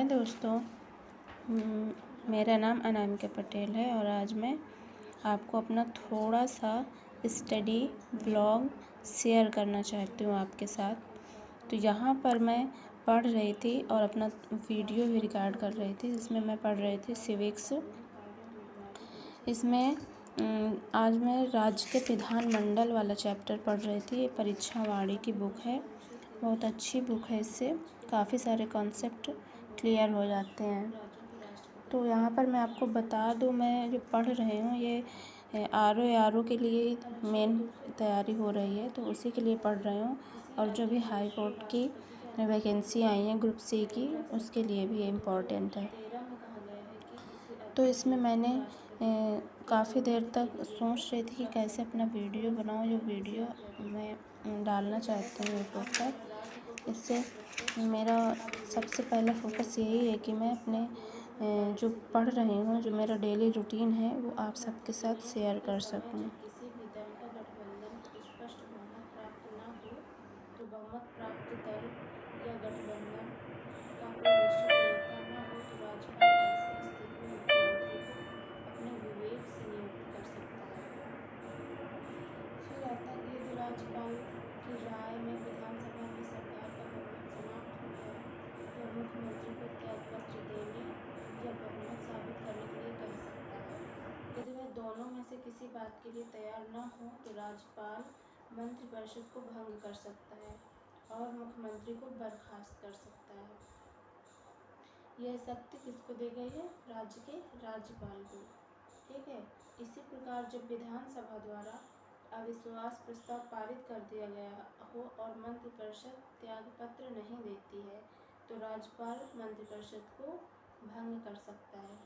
हाय दोस्तों, मेरा नाम अनामिका पटेल है और आज मैं आपको अपना थोड़ा सा स्टडी व्लॉग शेयर करना चाहती हूँ आपके साथ। तो यहाँ पर मैं पढ़ रही थी और अपना वीडियो भी रिकॉर्ड कर रही थी, जिसमें मैं पढ़ रही थी सिविक्स। इसमें आज मैं राज्य के विधानमंडल वाला चैप्टर पढ़ रही थी। ये परीक्षा वाणी की बुक है, बहुत अच्छी बुक है। इससे काफ़ी सारे कॉन्सेप्ट क्लियर हो जाते हैं। तो यहाँ पर मैं आपको बता दूँ, मैं जो पढ़ रही हूँ ये आर ओ के लिए मेन तैयारी हो रही है, तो उसी के लिए पढ़ रही हूँ। और जो भी हाई कोर्ट की वैकेंसी आई है ग्रुप सी की, उसके लिए भी ये इम्पोर्टेंट है। तो इसमें मैंने काफ़ी देर तक सोच रही थी कि कैसे अपना वीडियो बनाऊँ, जो वीडियो मैं डालना चाहती हूँ यूट्यूब पर। इससे मेरा सबसे पहला फोकस यही है कि मैं अपने जो पढ़ रही हूँ, जो मेरा डेली रूटीन है, वो आप सबके साथ शेयर कर सकूँ। तो बहुमत प्राप्त दल या गठबंधन का कोई निश्चित नेता न हो तो राज्यपाल ऐसी स्थिति में मुख्यमंत्री को अपने विवेक से नियुक्त कर सकता है। फिर आता है कि यदि राज्यपाल की राय में विधानसभा में सरकार का बहुमत समाप्त हो गया तो मुख्यमंत्री को त्यागपत्र देने या बहुमत साबित करने के लिए कह सकता है। यदि वह दोनों में से किसी बात के लिए तैयार न हो तो राज्यपाल मंत्रिपरिषद को भंग कर सकता है और मुख्यमंत्री को बर्खास्त कर सकता है। यह शक्ति किसको दी गई है? राज्य के राज्यपाल को। ठीक है। इसी प्रकार जब विधानसभा द्वारा अविश्वास प्रस्ताव पारित कर दिया गया हो और मंत्रिपरिषद त्यागपत्र नहीं देती है तो राज्यपाल मंत्रिपरिषद को भंग कर सकता है।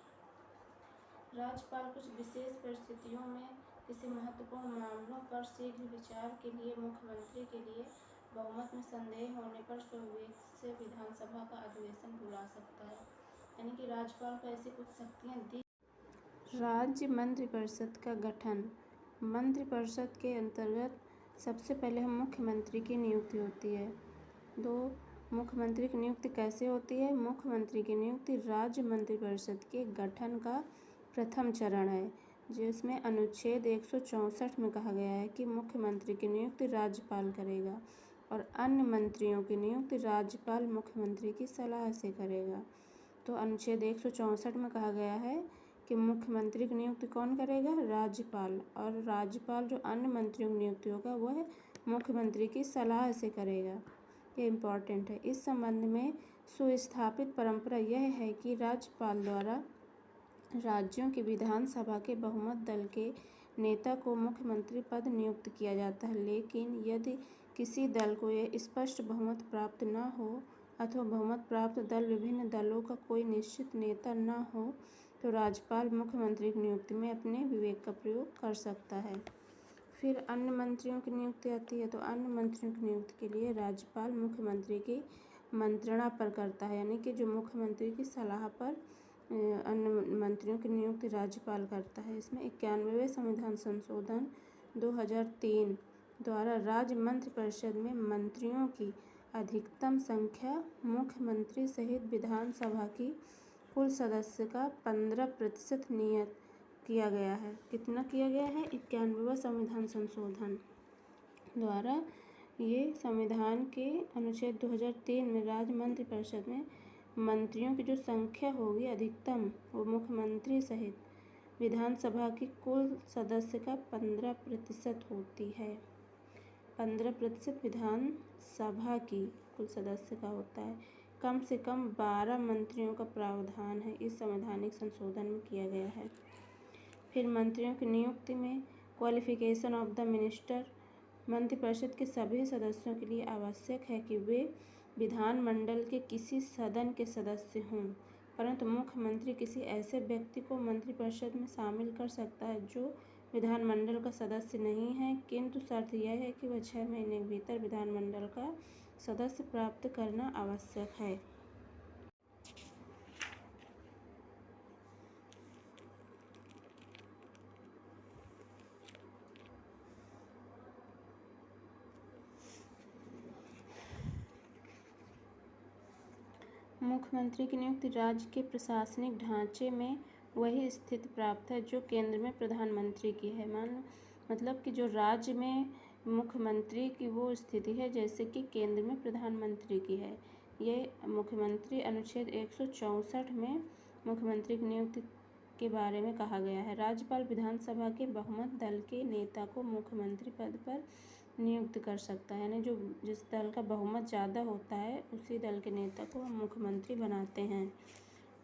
राज्यपाल कुछ विशेष परिस्थितियों में किसी महत्वपूर्ण मामलों पर शीघ्र विचार के लिए मुख्यमंत्री के लिए बहुमत में संदेह होने पर स्वविवेक से विधानसभा का अधिवेशन बुला सकता है। यानी कि राज्यपाल को ऐसी कुछ शक्तियाँ दी। राज्य मंत्रिपरिषद का गठन। मंत्रिपरिषद के अंतर्गत सबसे पहले हम मुख्यमंत्री की नियुक्ति होती है। मुख्यमंत्री की नियुक्ति कैसे होती है? मुख्यमंत्री की नियुक्ति राज्य मंत्रिपरिषद के गठन का प्रथम चरण है, जिसमें अनुच्छेद 164 में कहा गया है कि मुख्यमंत्री की नियुक्ति राज्यपाल करेगा और अन्य मंत्रियों की नियुक्ति राज्यपाल मुख्यमंत्री की सलाह से करेगा। तो अनुच्छेद 164 में कहा गया है कि मुख्यमंत्री की नियुक्ति कौन करेगा? राज्यपाल। और राज्यपाल जो अन्य मंत्रियों की नियुक्ति होगा वह मुख्यमंत्री की सलाह से करेगा। ये इम्पॉर्टेंट है। इस संबंध में सुस्थापित परंपरा यह है कि राज्यपाल द्वारा राज्यों की विधानसभा के बहुमत दल के नेता को मुख्यमंत्री पद नियुक्त किया जाता है, लेकिन यदि किसी दल को यह स्पष्ट बहुमत प्राप्त न हो अथवा बहुमत प्राप्त दल विभिन्न दलों का कोई निश्चित नेता न हो तो राज्यपाल मुख्यमंत्री की नियुक्ति में अपने विवेक का प्रयोग कर सकता है। फिर अन्य मंत्रियों की नियुक्ति आती है। तो अन्य मंत्रियों की नियुक्ति के लिए राज्यपाल मुख्यमंत्री की मंत्रणा पर करता है, यानी कि जो मुख्यमंत्री की सलाह पर अन्य मंत्रियों की नियुक्ति राज्यपाल करता है। इसमें 91वें संविधान संशोधन 2003 द्वारा राज्य मंत्रिपरिषद में मंत्रियों की अधिकतम संख्या मुख्यमंत्री सहित विधानसभा की कुल सदस्य का 15% नियत किया गया है। कितना किया गया है? 91वां संविधान संशोधन द्वारा ये संविधान के अनुच्छेद 2003 में राज्य मंत्रिपरिषद में मंत्रियों की जो संख्या होगी अधिकतम, वो मुख्यमंत्री सहित विधानसभा की कुल सदस्य का 15% होती है। 15% विधानसभा की कुल सदस्य का होता है। कम से कम 12 मंत्रियों का प्रावधान है, इस संवैधानिक संशोधन में किया गया है। फिर मंत्रियों की नियुक्ति में क्वालिफिकेशन ऑफ द मिनिस्टर। मंत्रिपरिषद के सभी सदस्यों के लिए आवश्यक है कि वे विधानमंडल के किसी सदन के सदस्य हों, परंतु मुख्यमंत्री किसी ऐसे व्यक्ति को मंत्रिपरिषद में शामिल कर सकता है जो विधानमंडल का सदस्य नहीं है, किंतु शर्त यह है कि वह 6 महीने के भीतर विधानमंडल का सदस्य प्राप्त करना आवश्यक है। मुख्यमंत्री की नियुक्ति राज्य के प्रशासनिक ढांचे में वही स्थिति प्राप्त है जो केंद्र में प्रधानमंत्री की है। मतलब कि जो राज्य में मुख्यमंत्री की वो स्थिति है जैसे कि केंद्र में प्रधानमंत्री की है। ये मुख्यमंत्री अनुच्छेद 164 में मुख्यमंत्री की नियुक्ति के बारे में कहा गया है। राज्यपाल विधानसभा के बहुमत दल के नेता को मुख्यमंत्री पद पर नियुक्त कर सकता है, यानी जो जिस दल का बहुमत ज़्यादा होता है उसी दल के नेता को हम मुख्यमंत्री बनाते हैं।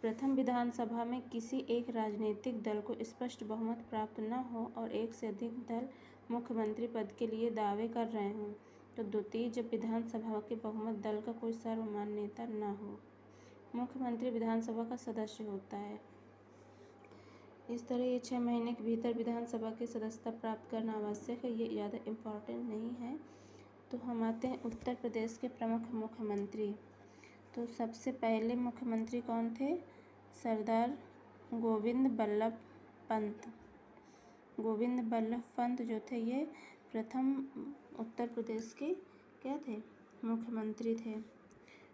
प्रथम विधानसभा में किसी एक राजनीतिक दल को स्पष्ट बहुमत प्राप्त न हो और एक से अधिक दल मुख्यमंत्री पद के लिए दावे कर रहे हों तो द्वितीय जब विधानसभा के बहुमत दल का कोई सर्वमान्य नेता न हो, मुख्यमंत्री विधानसभा का सदस्य होता है। इस तरह ये 6 महीने के भीतर विधानसभा की सदस्यता प्राप्त करना आवश्यक है। ये ज़्यादा इम्पोर्टेंट नहीं है। तो हम आते हैं उत्तर प्रदेश के प्रमुख मुख्यमंत्री। तो सबसे पहले मुख्यमंत्री कौन थे? सरदार गोविंद बल्लभ पंत। गोविंद बल्लभ पंत जो थे ये प्रथम उत्तर प्रदेश के क्या थे? मुख्यमंत्री थे।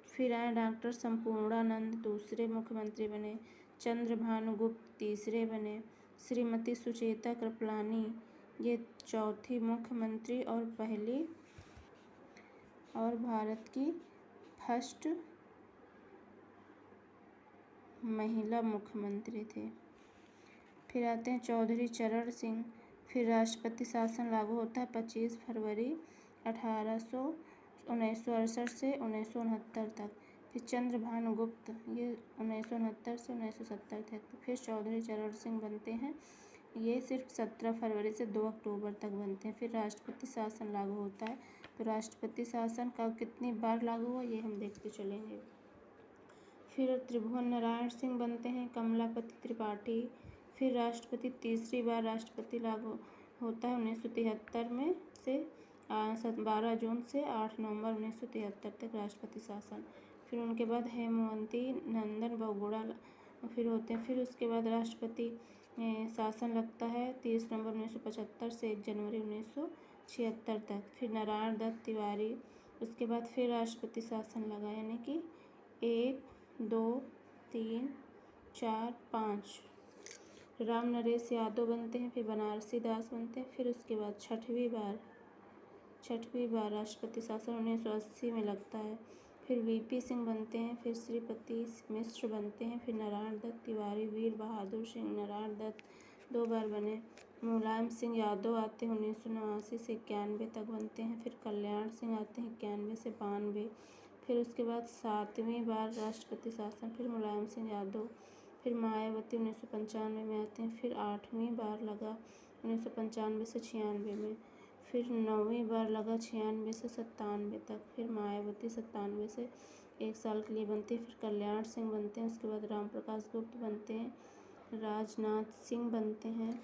फिर आए डॉक्टर संपूर्णानंद, दूसरे मुख्यमंत्री बने। चंद्रभानु गुप्त तीसरे बने। श्रीमती सुचेता कृपलानी ये चौथी मुख्यमंत्री और पहली और भारत की फर्स्ट महिला मुख्यमंत्री थे। फिर आते हैं चौधरी चरण सिंह। फिर राष्ट्रपति शासन लागू होता है 25 फरवरी 1968 से 1969 तक। फिर चंद्रभानु गुप्त ये 1969 से 1970 तक। फिर चौधरी चरण सिंह बनते हैं, ये सिर्फ 17 फरवरी से 2 अक्टूबर तक बनते हैं। फिर राष्ट्रपति शासन लागू होता है। तो राष्ट्रपति शासन कब कितनी बार लागू हुआ ये हम देखते चलेंगे। फिर त्रिभुवन नारायण सिंह बनते हैं, कमलापति त्रिपाठी। फिर राष्ट्रपति तीसरी बार राष्ट्रपति लागू होता है 1973 में से 12 जून से 8 नवंबर 1973 तक राष्ट्रपति शासन। फिर उनके बाद हेमवती नंदन बहुगुणा फिर होते हैं। फिर उसके बाद राष्ट्रपति शासन लगता है 30 नवंबर 1975 से 1 जनवरी 1976 तक। फिर नारायण दत्त तिवारी, उसके बाद फिर राष्ट्रपति शासन लगा, यानी कि 1 2 3 4 5। राम नरेश यादव बनते हैं। फिर बनारसी दास बनते हैं। फिर उसके बाद छठवीं बार राष्ट्रपति शासन 1980 में लगता है। फिर वीपी सिंह बनते हैं। फिर श्रीपति मिश्र बनते हैं। फिर नारायण दत्त तिवारी, वीर बहादुर सिंह नारायण दत्त 2 बार बने। मुलायम सिंह यादव आते हैं 1989 से 91 तक बनते हैं। फिर कल्याण सिंह आते हैं 91 से 92। फिर उसके बाद 7वीं बार राष्ट्रपति शासन, फिर मुलायम सिंह यादव। फिर मायावती 1995 में आते हैं। फिर 8वीं बार लगा 1995 से 96 में। फिर 9वीं बार लगा 96 से 97 तक। फिर मायावती 97 से 1 साल के लिए बनती है। फिर कल्याण सिंह बनते हैं। उसके बाद राम प्रकाश गुप्त बनते हैं। राजनाथ सिंह बनते हैं।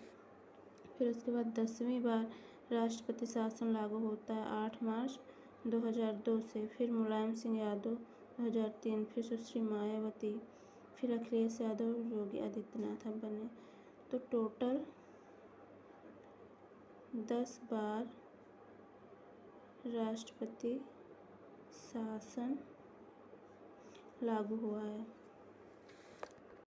फिर उसके बाद 10वीं बार राष्ट्रपति शासन लागू होता है 8 मार्च 2002 से। फिर मुलायम सिंह यादव 2003। फिर सुश्री मायावती, फिर अखिलेश यादव, योगी आदित्यनाथ बने। तो टोटल 10 बार राष्ट्रपति शासन लागू हुआ है।